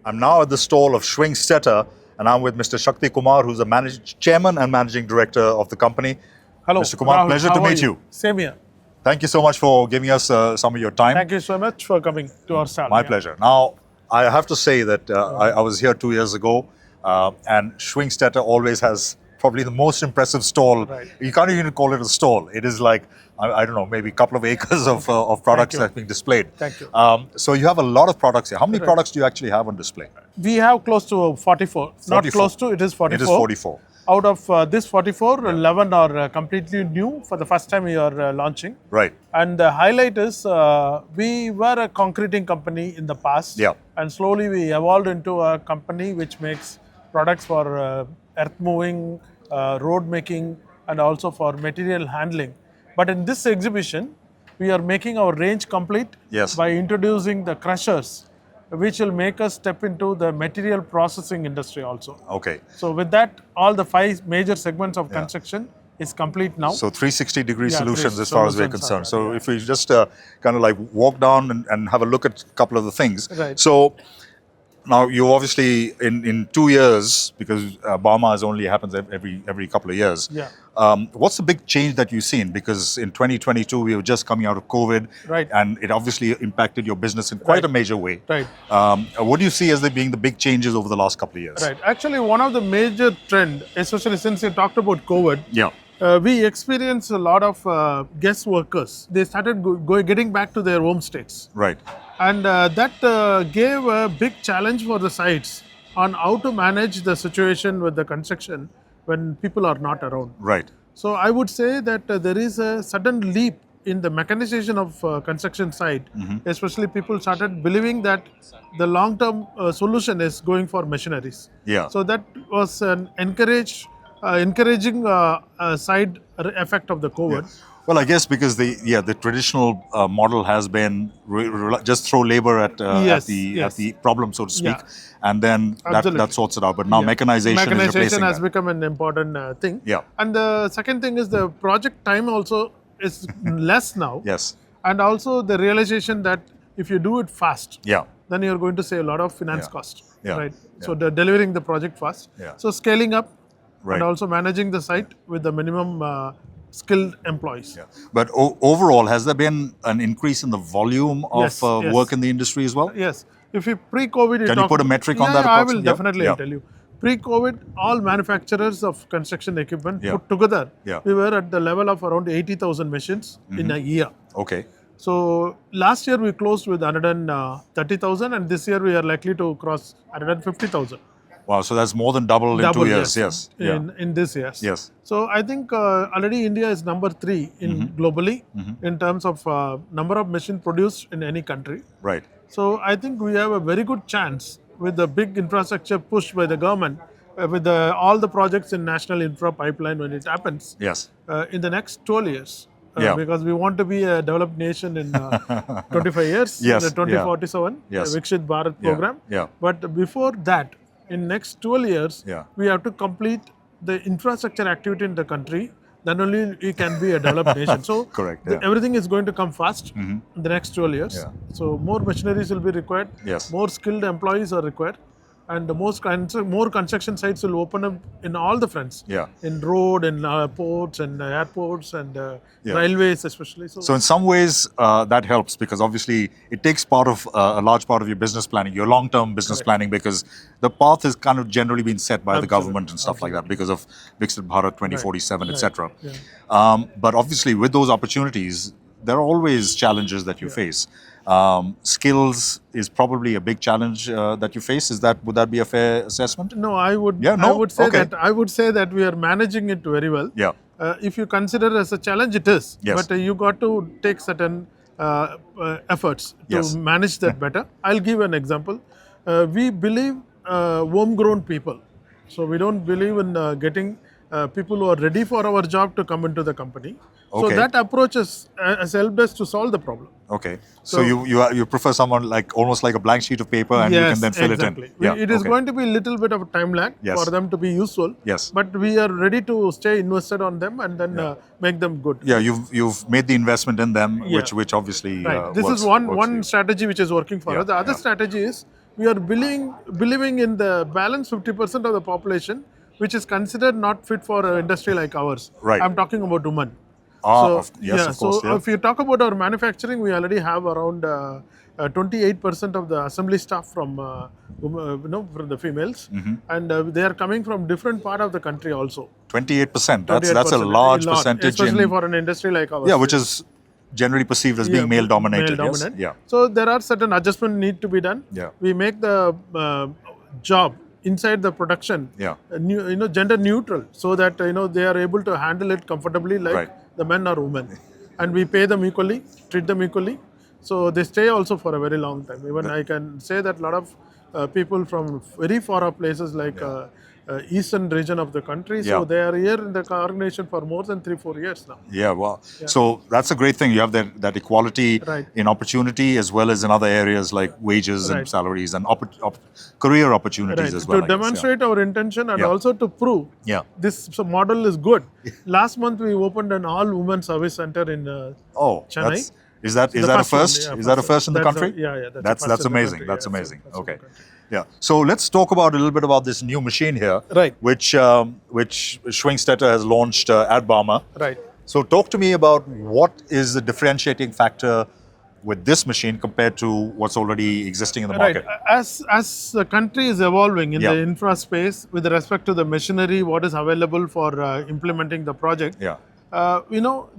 I'm now at the stall of Schwing Stetter, and I'm with Mr. Sakthi Kumar, who's the chairman and managing director of the company. Hello, Mr. Kumar, Rahul, pleasure how to are meet you. Same here. Thank you so much for giving us some of your time. Thank you so much for coming to our stall. My pleasure. Now, I have to say that I was here 2 years ago, and Schwing Stetter always has probably the most impressive stall. Right. You can't even call it a stall. It is like, I don't know, maybe a couple of acres of products you. that are being displayed. Thank you. So you have a lot of products here. How many products do you actually have on display? We have close to 44. Not 44. close to, it is 44. It is 44. Out of this 44, 11 are completely new. For the first time we are launching. Right. And the highlight is we were a concreting company in the past. Yeah. And slowly we evolved into a company which makes products for earth moving, road making, and also for material handling. But in this exhibition, we are making our range complete Yes. by introducing the crushers, which will make us step into the material processing industry also. Okay. So with that, all the 5 major segments of construction is complete now. So 360-degree solutions as solutions far as we're are concerned. there, So if we just kind of like walk down and have a look at a couple of the things. Right. So now you obviously in 2 years, because bauma only happens every couple of years. Yeah. What's the big change that you've seen? Because in 2022 we were just coming out of COVID, Right. and it obviously impacted your business in quite a major way. Right. What do you see as being the big changes over the last couple of years? Right. Actually, one of the major trend, especially since you talked about COVID, Yeah. we experienced a lot of guest workers. They started getting back to their home states. Right. And that gave a big challenge for the sites on how to manage the situation with the construction when people are not around. Right. So I would say that there is a sudden leap in the mechanization of construction site. Especially people started believing that the long-term solution is going for machineries. Yeah. So that was an encouraging side effect of the COVID. Well, I guess because the traditional model has been just throw labor at the problem, so to speak, and then that sorts it out. But now mechanization is replacing has that. become an important thing. Yeah. And the second thing is the project time also is less now. Yes. And also the realization that if you do it fast, Yeah. then you're going to save a lot of finance cost. Yeah. Right. So delivering the project fast. Yeah. So scaling up Right. and also managing the site with the minimum skilled employees. Yeah. But overall, has there been an increase in the volume of Yes, yes. work in the industry as well? Yes. If you pre-COVID, Can you put a metric on that I will approximately? Yeah. definitely Yeah. tell you. Pre-COVID, all manufacturers of construction equipment Yeah. put together, Yeah. we were at the level of around 80,000 machines in a year. Okay. So last year we closed with 130,000, and this year we are likely to cross 150,000. Wow. So that's more than double in 2 years. Yes. Yeah. In this year. Yes. So I think already India is number 3 in globally in terms of number of machines produced in any country. Right. So I think we have a very good chance with the big infrastructure pushed by the government, with all the projects in national infra pipeline when it happens Yes. in the next 12 years. Yeah. Because we want to be a developed nation in 25 years, Yes, the 2047, Yes. the Viksit Bharat program. Yeah. But before that, in next 12 years, Yeah. we have to complete the infrastructure activity in the country. Then only we can be a developed nation. So Correct, yeah. everything is going to come fast in the next 12 years. Yeah. So more machineries will be required. Yes. More skilled employees are required. And the more construction sites will open up in all the fronts. Yeah. In road, in ports, and airports, and Yeah. railways especially. So in some ways that helps, because obviously it takes part of a large part of your business planning, your long-term business planning, because the path has kind of generally been set by the government and stuff like that because of Viksit Bharat 2047, etc. But obviously with those opportunities, there are always challenges that you face. Skills is probably a big challenge that you face. Would that be a fair assessment? No, I would. Yeah, no? Okay. I would say that we are managing it very well. Yeah. If you consider as a challenge, it is. Yes. But you got to take certain efforts to Yes. manage that better. I'll give an example. We believe homegrown people. So we don't believe in getting people who are ready for our job to come into the company. So Okay. that approach has helped us to solve the problem. Okay. So you prefer someone like almost like a blank sheet of paper, and you can then fill exactly. it in. Yeah. It is okay. going to be a little bit of a time lag Yes. for them to be useful. Yes. But we are ready to stay invested on them and then make them good. Yeah, you've made the investment in them, Yeah. which obviously Right. This works, is one works for you. strategy which is working for Yeah, us. The other yeah. strategy is we are believing in the balance 50% of the population, which is considered not fit for an industry like ours. Right. I'm talking about women. Ah, So yes, yeah, of course. so Yeah. if you talk about our manufacturing, we already have around 28% of the assembly staff from from the females, and they are coming from different part of the country also. 28%. Twenty-eight That's a percent, large lot, percentage especially in, for an industry like ours. yeah, which is generally perceived as being male dominated. Male Yes. dominant. Yeah. So there are certain adjustments need to be done. Yeah. We make the job inside the production, Yeah. gender neutral, so that they are able to handle it comfortably like Right. the men or women, and we pay them equally, treat them equally, so they stay also for a very long time. Even I can say that a lot of people from very far off places like eastern region of the country, so Yeah. they are here in the organization for more than 3-4 years now. Yeah, well, so that's a great thing. You have that equality Right. in opportunity as well as in other areas like wages and Right. salaries and career opportunities Right. as well. To I guess, demonstrate our intention and Yeah. also to prove Yeah. this model is good. Last month we opened an all-women service center in Oh, Chennai. is that The a first one, first? yeah, Is that a first first in the one. That's country? yeah, that's the first That's in the amazing. country. That's Yeah, amazing. first in the Okay. country. Yeah. So let's talk about a little bit about this new machine here, Right. which Schwing Stetter has launched at bauma. Right. So talk to me about what is the differentiating factor with this machine compared to what's already existing in the Right. market. As the country is evolving in Yeah. the infra space with respect to the machinery, what is available for implementing the project, Yeah.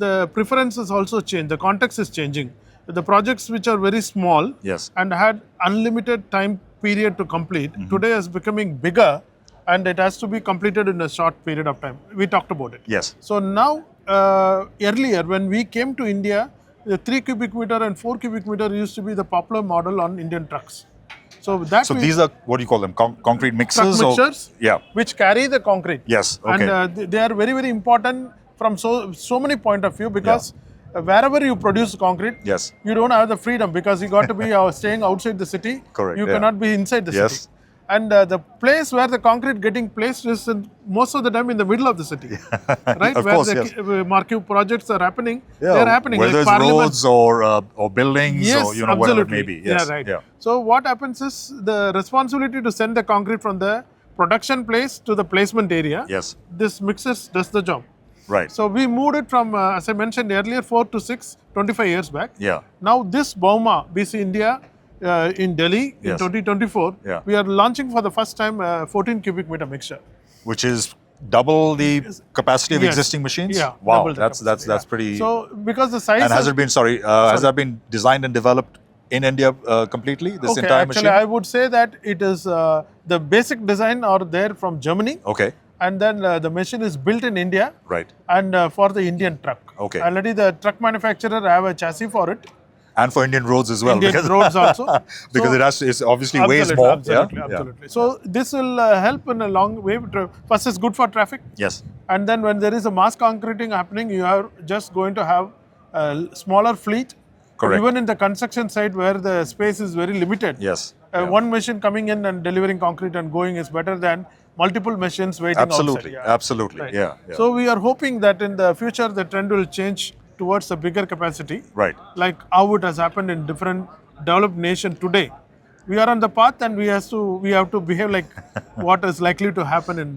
the preferences also change. The context is changing. The projects which are very small Yes. and had unlimited time period to complete, today is becoming bigger, and it has to be completed in a short period of time. We talked about it. Yes. So now, earlier when we came to India, the 3 cubic meter and 4 cubic meter used to be the popular model on Indian trucks. So that So we, these are, what do you call them? Concrete truck mixers? mixers, Yeah. which carry the concrete. Yes. Okay. And they are very, very important from so many point of view, because wherever you produce concrete, Yes. you don't have the freedom, because you got to be staying outside the city. Correct, You yeah. cannot be inside the Yes. city. And the place where the concrete getting placed is most of the time in the middle of the city, right? Of where course, the yes. marquee projects are happening. Yeah, They are happening. whether like it's Parliament. roads or buildings Yes, or whatever it may absolutely. be. Yes. Yeah, right. Yeah. So what happens is the responsibility to send the concrete from the production place to the placement area. Yes. This mixers does the job. Right. So we moved it from, as I mentioned earlier, 4 to 6, 25 years back. Yeah. Now this bauma, BC India, in Delhi in Yes. 2024, Yeah. we are launching for the first time 14 cubic meter mixture. Which is double the capacity of Yes. existing machines? Yeah. Wow. double the That's capacity, pretty. So because the size and has of- it been has that been designed and developed in India completely? This Okay, entire actually, machine? I would say that it is the basic design are there from Germany, Okay. and then the machine is built in India, Right. and for the Indian truck. Okay. Already the truck manufacturer have a chassis for it. And for Indian roads as well. Indian because roads also. because So- it's obviously weighs Absolutely, more. absolutely, Yeah? absolutely. So this will help in a long way. First, it's good for traffic, Yeah. Yes. and then when there is a mass concreting happening, you are just going to have a smaller fleet. Correct. Even in the construction site where the space is very limited, Yes. Yeah. one machine coming in and delivering concrete and going is better than multiple machines waiting Absolutely. outside. Absolutely. Right. Yeah. Yeah. So we are hoping that in the future the trend will change towards a bigger capacity, Right. like how it has happened in different developed nations today. We are on the path, and we have to behave like what is likely to happen in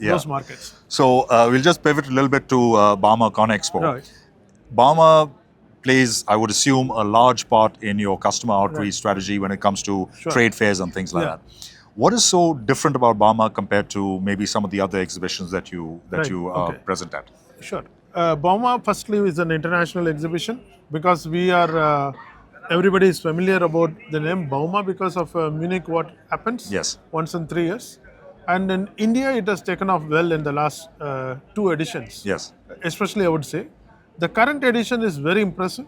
those markets. So we'll just pivot a little bit to bauma CONEXPO. Right. bauma plays, I would assume, a large part in your customer outreach strategy when it comes to trade fairs and things like Yeah. that. What is so different about bauma compared to maybe some of the other exhibitions that you Right. are Okay. present at? Sure. bauma, firstly, is an international exhibition, because we are, everybody is familiar about the name bauma because of Munich, what happens Yes. once in 3 years. And in India, it has taken off well in the last 2 editions. Yes. Especially, I would say. The current edition is very impressive,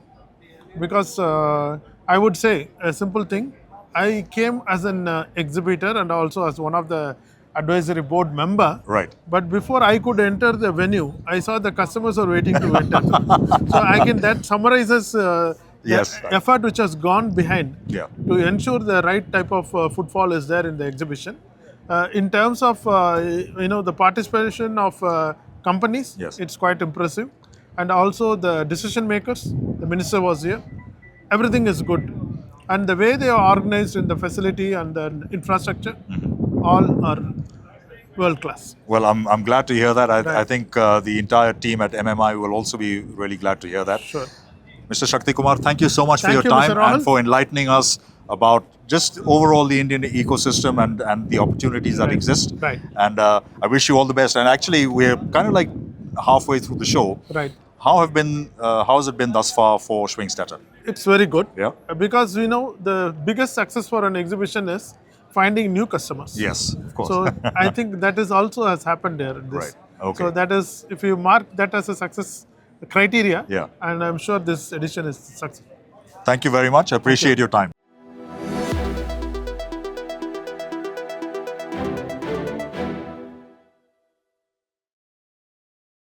because I would say a simple thing. I came as an exhibitor and also as one of the advisory board member. Right. But before I could enter the venue, I saw the customers were waiting to enter. So that summarizes Yes. the effort which has gone behind Yeah. to ensure the right type of footfall is there in the exhibition. In terms of the participation of companies, Yes. it's quite impressive, and also the decision makers. The minister was here. Everything is good. And the way they are organized in the facility and the infrastructure, all are world class. Well, I'm glad to hear that. I Right. think the entire team at MMI will also be really glad to hear that. Sure. Mr. Sakthi Kumar, thank you so much for Thank your you, time Mr. Rahul. and for enlightening us about just overall the Indian ecosystem and the opportunities that Right. exist. Right. And I wish you all the best. And actually, we're kind of like halfway through the show. Right. How has it been thus far for Schwing Stetter? It's very good. Yeah. Because the biggest success for an exhibition is finding new customers. Yes, of course. So I think that is also has happened there. In this. Right. Okay. So that is, if you mark that as a success criteria, Yeah. and I'm sure this edition is successful. Thank you very much. I appreciate your time.